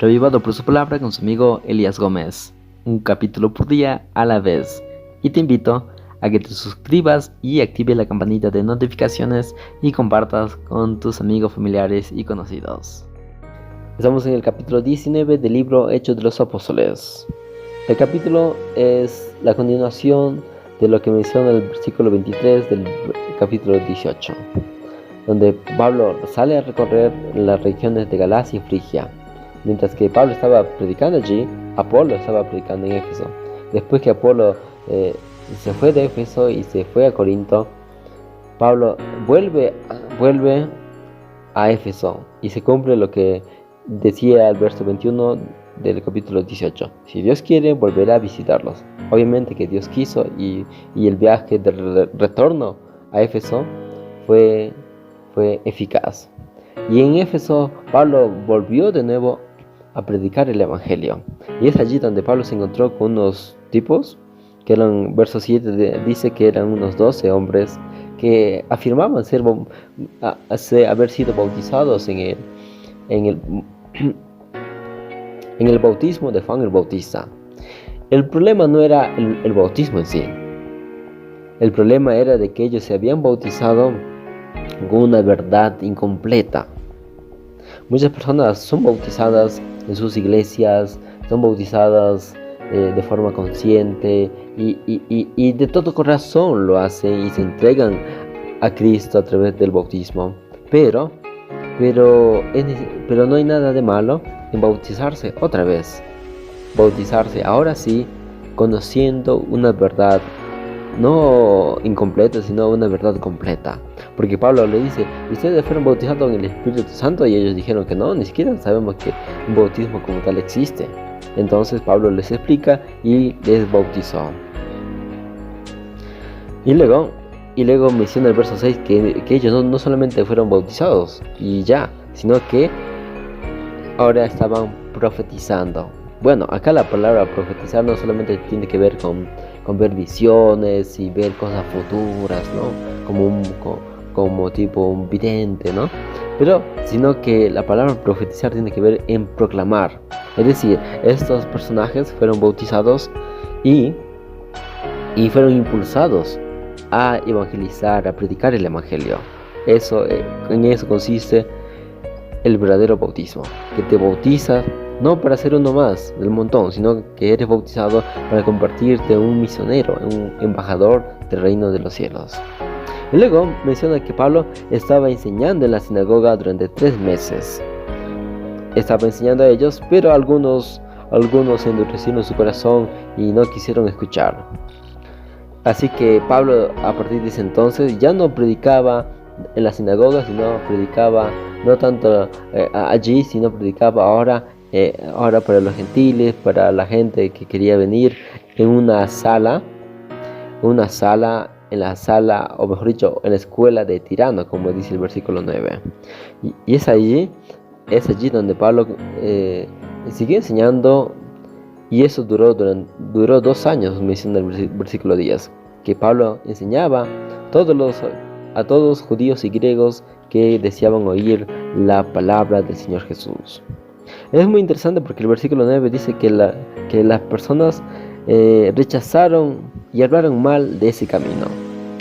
Revivado por su palabra con su amigo Elías Gómez, un capítulo por día a la vez. Y te invito a que te suscribas y active la campanita de notificaciones y compartas con tus amigos, familiares y conocidos. Estamos en el capítulo 19 del libro Hechos de los Apóstoles. El capítulo es la continuación de lo que menciona el versículo 23 del capítulo 18, donde Pablo sale a recorrer las regiones de Galacia y Frigia. Mientras que Pablo estaba predicando allí, Apolo estaba predicando en Éfeso. Después que Apolo se fue de Éfeso y se fue a Corinto, Pablo vuelve a Éfeso y se cumple lo que decía el verso 21 del capítulo 18. Si Dios quiere, volverá a visitarlos. Obviamente que Dios quiso y el viaje de retorno a Éfeso fue eficaz. Y en Éfeso Pablo volvió de nuevo a predicar el evangelio. Y es allí donde Pablo se encontró con unos tipos que eran, verso 7 dice que eran unos 12 hombres que afirmaban haber sido bautizados en el bautismo de Juan el Bautista. El problema no era el bautismo en sí. El problema era de que ellos se habían bautizado con una verdad incompleta. Muchas personas son bautizadas en sus iglesias, son bautizadas de forma consciente y de todo corazón lo hacen y se entregan a Cristo a través del bautismo. Pero no hay nada de malo en bautizarse otra vez. Bautizarse ahora sí, conociendo una verdad no incompleta, sino una verdad completa. Porque Pablo le dice, ustedes fueron bautizados en el Espíritu Santo, y ellos dijeron que no, ni siquiera sabemos que un bautismo como tal existe. Entonces Pablo les explica y les bautizó. Y luego menciona el verso 6 que ellos no solamente fueron bautizados y ya, sino que ahora estaban profetizando. Bueno, acá la palabra profetizar no solamente tiene que ver con ver visiones y ver cosas futuras, ¿no? Como tipo un vidente, ¿no? Sino que la palabra profetizar tiene que ver en proclamar. Es decir, estos personajes fueron bautizados y fueron impulsados a evangelizar, a predicar el evangelio. En eso consiste el verdadero bautismo, que te bautizas no para ser uno más del montón, sino que eres bautizado para convertirte en un misionero, en un embajador del reino de los cielos. Y luego menciona que Pablo estaba enseñando en la sinagoga durante 3 meses. Estaba enseñando a ellos, pero algunos endurecieron su corazón y no quisieron escuchar. Así que Pablo, a partir de ese entonces, ya no predicaba en la sinagoga, sino predicaba no tanto allí, sino predicaba ahora para los gentiles, para la gente que quería venir en una sala, o mejor dicho, en la escuela de Tirano, como dice el versículo 9. Y es allí donde Pablo siguió enseñando, y eso duró 2 años, menciona el versículo 10, que Pablo enseñaba a todos judíos y griegos que deseaban oír la palabra del Señor Jesús. Es muy interesante porque el versículo 9 dice que las personas rechazaron y hablaron mal de ese camino.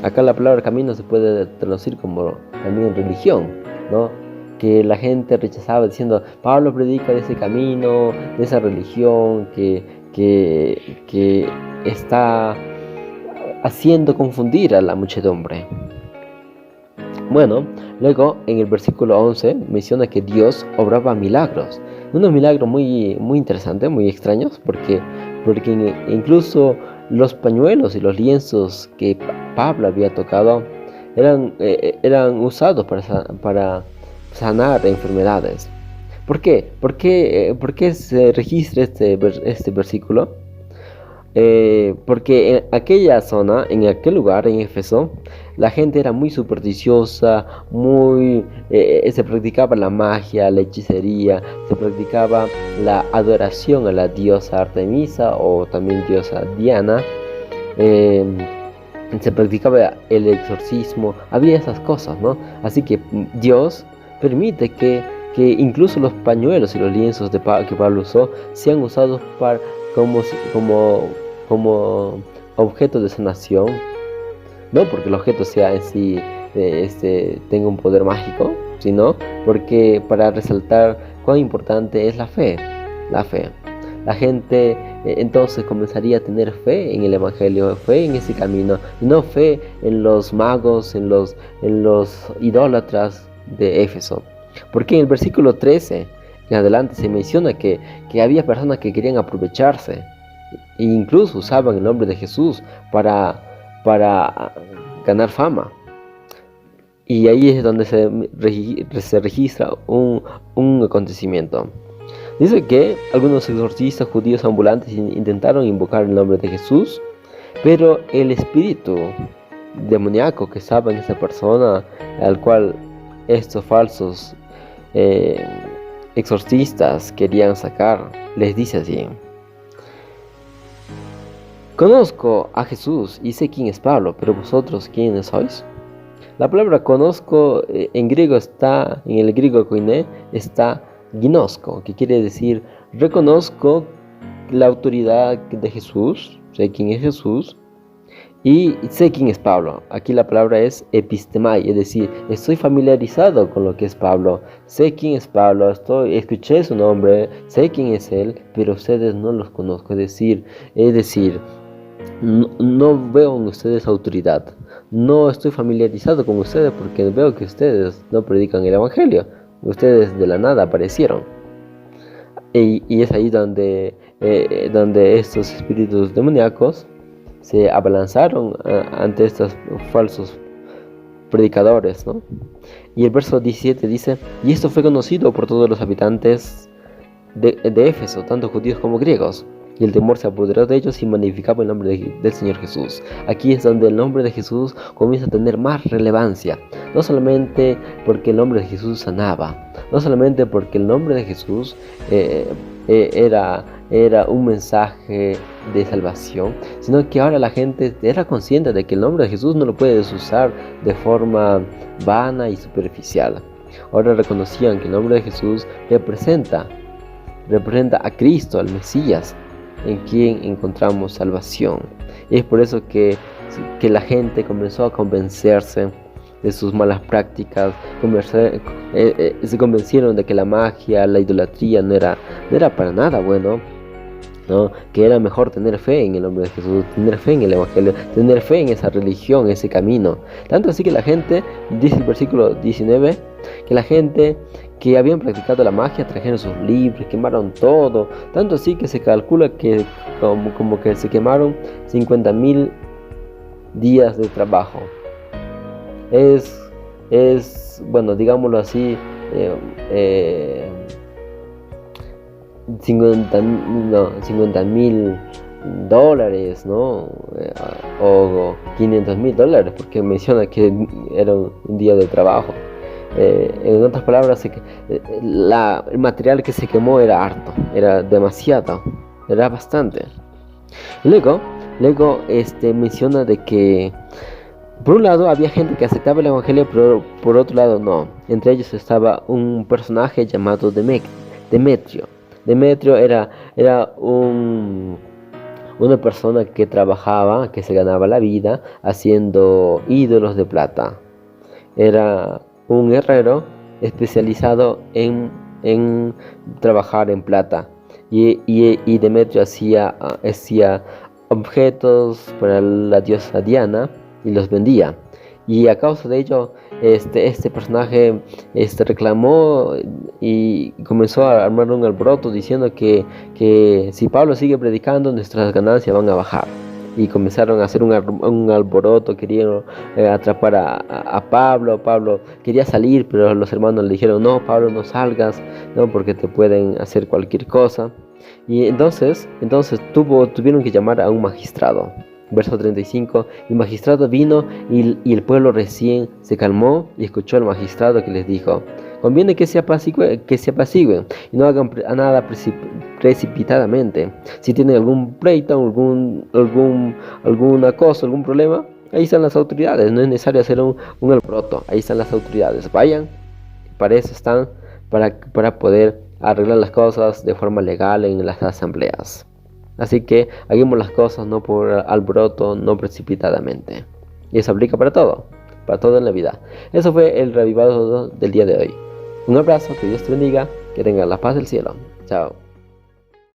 Acá la palabra camino se puede traducir como también religión, ¿no? Que la gente rechazaba diciendo, Pablo predica de ese camino, de esa religión que está haciendo confundir a la muchedumbre. Bueno, luego en el versículo 11 menciona que Dios obraba milagros. Unos milagros muy, muy interesantes, muy extraños, porque incluso los pañuelos y los lienzos que Pablo había tocado eran usados para sanar enfermedades. ¿Por qué? ¿Por qué se registra este versículo? Porque en aquella zona, en aquel lugar, en Éfeso, la gente era muy supersticiosa, se practicaba la magia, la hechicería, se practicaba la adoración a la diosa Artemisa o también diosa Diana, se practicaba el exorcismo, había esas cosas, ¿no? Así que Dios permite que que incluso los pañuelos y los lienzos que Pablo usó se han usado como, como objeto de sanación, no porque el objeto sea en sí tenga un poder mágico, sino porque para resaltar cuán importante es la fe. La gente entonces comenzaría a tener fe en el Evangelio, fe en ese camino, y no fe en los magos, en los idólatras de Éfeso. Porque en el versículo 13 en adelante se menciona que había personas que querían aprovecharse e incluso usaban el nombre de Jesús para ganar fama. Y ahí es donde se registra un acontecimiento. Dice que algunos exorcistas judíos ambulantes intentaron invocar el nombre de Jesús, pero el espíritu demoníaco que estaba en esa persona, al cual estos falsos exorcistas querían sacar, les dice así: conozco a Jesús y sé quién es Pablo, pero vosotros, ¿quiénes sois? La palabra conozco en el griego koiné, está ginosko, que quiere decir reconozco la autoridad de Jesús, sé quién es Jesús, y sé quién es Pablo. Aquí la palabra es epistemai, es decir, estoy familiarizado con lo que es Pablo, sé quién es Pablo, escuché su nombre, sé quién es él, pero ustedes no los conozco, es decir, no veo en ustedes autoridad, no estoy familiarizado con ustedes porque veo que ustedes no predican el Evangelio, ustedes de la nada aparecieron. Y es ahí donde estos espíritus demoníacos se abalanzaron ante estos falsos predicadores, ¿no? Y el verso 17 dice: y esto fue conocido por todos los habitantes de Éfeso, tanto judíos como griegos, y el temor se apoderó de ellos y magnificaba el nombre del Señor Jesús. Aquí es donde el nombre de Jesús comienza a tener más relevancia, no solamente porque el nombre de Jesús sanaba, no solamente porque el nombre de Jesús era un mensaje de salvación, sino que ahora la gente era consciente de que el nombre de Jesús no lo puedes usar de forma vana y superficial. Ahora reconocían que el nombre de Jesús representa a Cristo, al Mesías, en quien encontramos salvación. Y es por eso que la gente comenzó a convencerse de sus malas prácticas, se convencieron de que la magia, la idolatría no era para nada bueno, ¿no? Que era mejor tener fe en el nombre de Jesús, tener fe en el Evangelio, tener fe en esa religión, ese camino. Tanto así que la gente, dice el versículo 19, que la gente que habían practicado la magia trajeron sus libros, quemaron todo, tanto así que se calcula que como que se quemaron 50,000 días de trabajo. Es bueno, digámoslo así, 50,000 dólares, ¿no? O 500,000 dólares, porque menciona que era un día de trabajo. En otras palabras, el material que se quemó era harto, era demasiado, era bastante. Y luego menciona de que por un lado había gente que aceptaba el Evangelio, pero por otro lado no. Entre ellos estaba un personaje llamado Demetrio. Demetrio era una persona que trabajaba, que se ganaba la vida haciendo ídolos de plata. Era un herrero especializado en trabajar en plata. Y Demetrio hacía objetos para la diosa Diana y los vendía. Y a causa de ello, este personaje reclamó y comenzó a armar un alboroto diciendo que si Pablo sigue predicando, nuestras ganancias van a bajar. Y comenzaron a hacer un alboroto, querían atrapar a Pablo. Pablo quería salir, pero los hermanos le dijeron: no, Pablo, no salgas, no, porque te pueden hacer cualquier cosa. Y entonces tuvieron que llamar a un magistrado. Verso 35, el magistrado vino y el pueblo recién se calmó y escuchó al magistrado que les dijo: conviene que se apacigüen y no hagan nada precipitadamente. Si tienen algún pleito, alguna cosa, algún problema, ahí están las autoridades. No es necesario hacer un alboroto, ahí están las autoridades. Vayan, para eso están, para poder arreglar las cosas de forma legal en las asambleas. Así que hagamos las cosas no por alboroto, no precipitadamente. Y eso aplica para todo en la vida. Eso fue el revivado del día de hoy. Un abrazo, que Dios te bendiga, que tengas la paz del cielo. Chao.